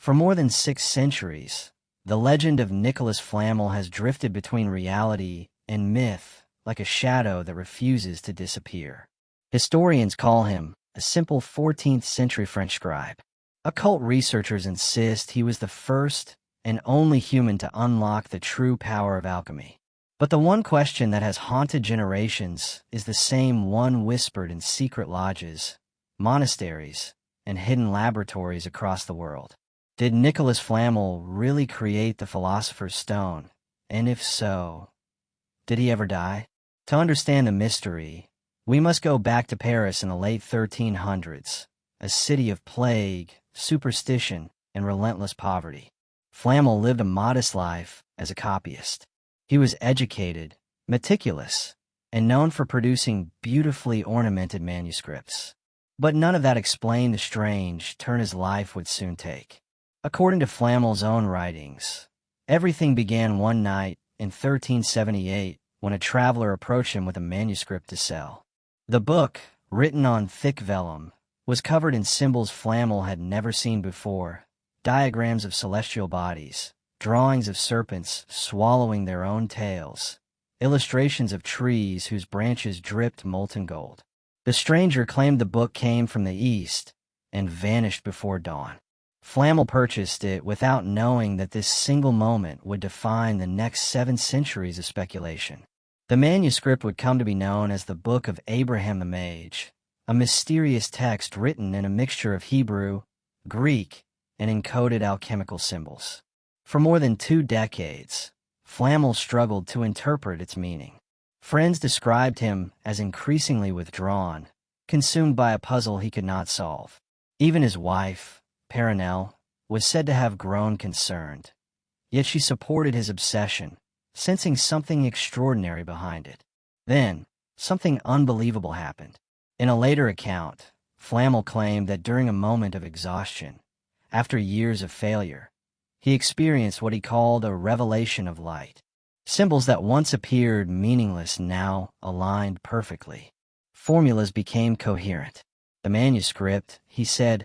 For more than 6 centuries, the legend of Nicolas Flamel has drifted between reality and myth like a shadow that refuses to disappear. Historians call him a simple 14th-century French scribe. Occult researchers insist he was the first and only human to unlock the true power of alchemy. But the one question that has haunted generations is the same one whispered in secret lodges, monasteries, and hidden laboratories across the world. Did Nicolas Flamel really create the Philosopher's Stone? And if so, did he ever die? To understand the mystery, we must go back to Paris in the late 1300s, a city of plague, superstition, and relentless poverty. Flamel lived a modest life as a copyist. He was educated, meticulous, and known for producing beautifully ornamented manuscripts. But none of that explained the strange turn his life would soon take. According to Flamel's own writings, everything began one night in 1378 when a traveler approached him with a manuscript to sell. The book, written on thick vellum, was covered in symbols Flamel had never seen before, diagrams of celestial bodies, drawings of serpents swallowing their own tails, illustrations of trees whose branches dripped molten gold. The stranger claimed the book came from the east and vanished before dawn. Flamel purchased it without knowing that this single moment would define the next 7 centuries of speculation. The manuscript would come to be known as the Book of Abraham the Mage, a mysterious text written in a mixture of Hebrew, Greek, and encoded alchemical symbols. For more than 2 decades, Flamel struggled to interpret its meaning. Friends described him as increasingly withdrawn, consumed by a puzzle he could not solve. Even his wife, Perenelle, was said to have grown concerned. Yet she supported his obsession, sensing something extraordinary behind it. Then, something unbelievable happened. In a later account, Flamel claimed that during a moment of exhaustion, after years of failure, he experienced what he called a revelation of light. Symbols that once appeared meaningless now aligned perfectly. Formulas became coherent. The manuscript, he said,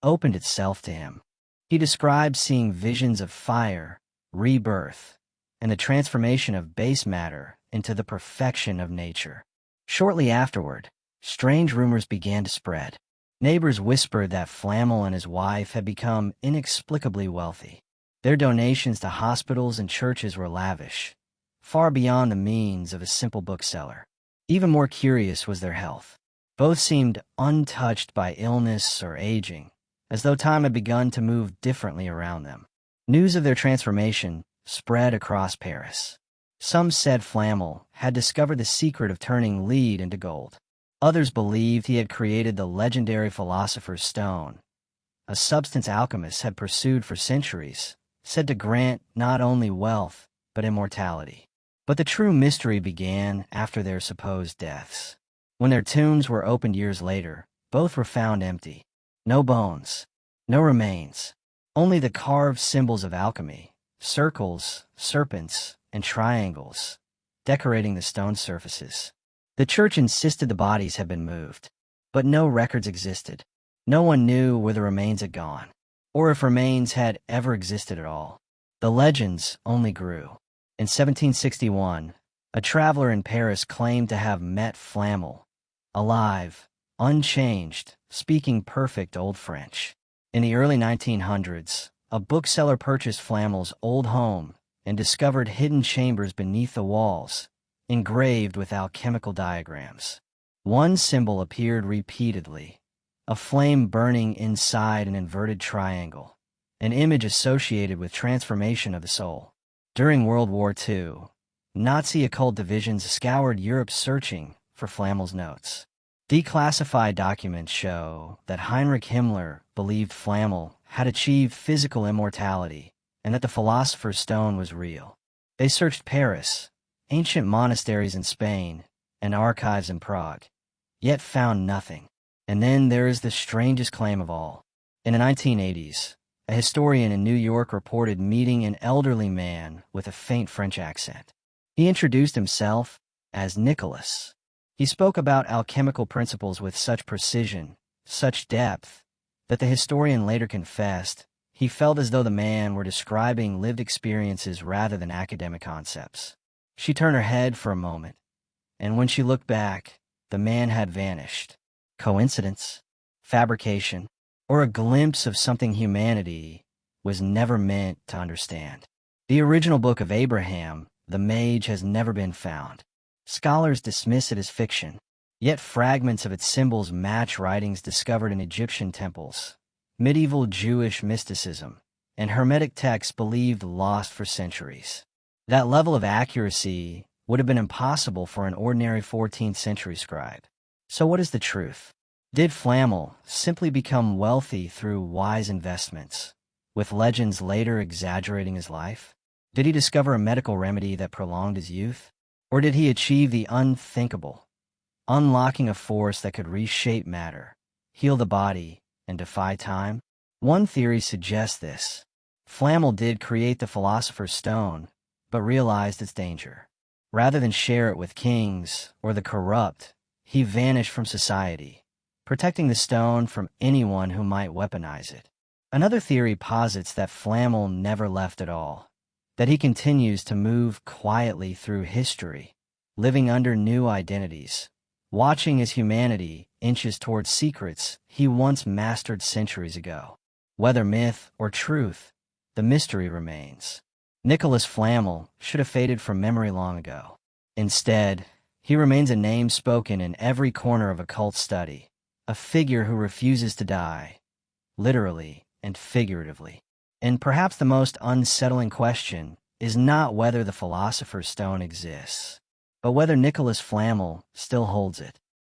opened itself to him. He described seeing visions of fire, rebirth, and the transformation of base matter into the perfection of nature. Shortly afterward, strange rumors began to spread. Neighbors whispered that Flamel and his wife had become inexplicably wealthy. Their donations to hospitals and churches were lavish, far beyond the means of a simple bookseller. Even more curious was their health. Both seemed untouched by illness or aging, as though time had begun to move differently around them. News of their transformation spread across Paris. Some said Flamel had discovered the secret of turning lead into gold. Others believed he had created the legendary Philosopher's Stone, a substance alchemists had pursued for centuries, said to grant not only wealth, but immortality. But the true mystery began after their supposed deaths. When their tombs were opened years later, both were found empty. No bones, no remains, only the carved symbols of alchemy, circles, serpents, and triangles, decorating the stone surfaces. The church insisted the bodies had been moved, but no records existed. No one knew where the remains had gone, or if remains had ever existed at all. The legends only grew. In 1761, a traveler in Paris claimed to have met Flamel, alive, unchanged, speaking perfect Old French. In the early 1900s, a bookseller purchased Flamel's old home and discovered hidden chambers beneath the walls, engraved with alchemical diagrams. One symbol appeared repeatedly, a flame burning inside an inverted triangle, an image associated with transformation of the soul. During World War II, Nazi occult divisions scoured Europe searching for Flamel's notes. Declassified documents show that Heinrich Himmler believed Flamel had achieved physical immortality and that the Philosopher's Stone was real. They searched Paris, ancient monasteries in Spain, and archives in Prague, yet found nothing. And then there is the strangest claim of all. In the 1980s, a historian in New York reported meeting an elderly man with a faint French accent. He introduced himself as Nicolas. He spoke about alchemical principles with such precision, such depth, that the historian later confessed He felt as though the man were describing lived experiences rather than academic concepts. She turned her head for a moment, and when she looked back, the man had vanished. Coincidence? Fabrication? Or a glimpse of something humanity was never meant to understand? The original Book of Abraham, the Mage, has never been found. Scholars dismiss it as fiction, yet fragments of its symbols match writings discovered in Egyptian temples, medieval Jewish mysticism, and Hermetic texts believed lost for centuries. That level of accuracy would have been impossible for an ordinary 14th century scribe. So what is the truth? Did Flamel simply become wealthy through wise investments, with legends later exaggerating his life? Did he discover a medical remedy that prolonged his youth? Or did he achieve the unthinkable, unlocking a force that could reshape matter, heal the body, and defy time? One theory suggests this. Flamel did create the Philosopher's Stone, but realized its danger. Rather than share it with kings or the corrupt, he vanished from society, protecting the stone from anyone who might weaponize it. Another theory posits that Flamel never left at all, that he continues to move quietly through history, living under new identities, watching as humanity inches towards secrets he once mastered centuries ago. Whether myth or truth, the mystery remains. Nicolas Flamel should have faded from memory long ago. Instead, he remains a name spoken in every corner of occult study, a figure who refuses to die, literally and figuratively. And perhaps the most unsettling question is not whether the Philosopher's Stone exists, but whether Nicolas Flamel still holds it.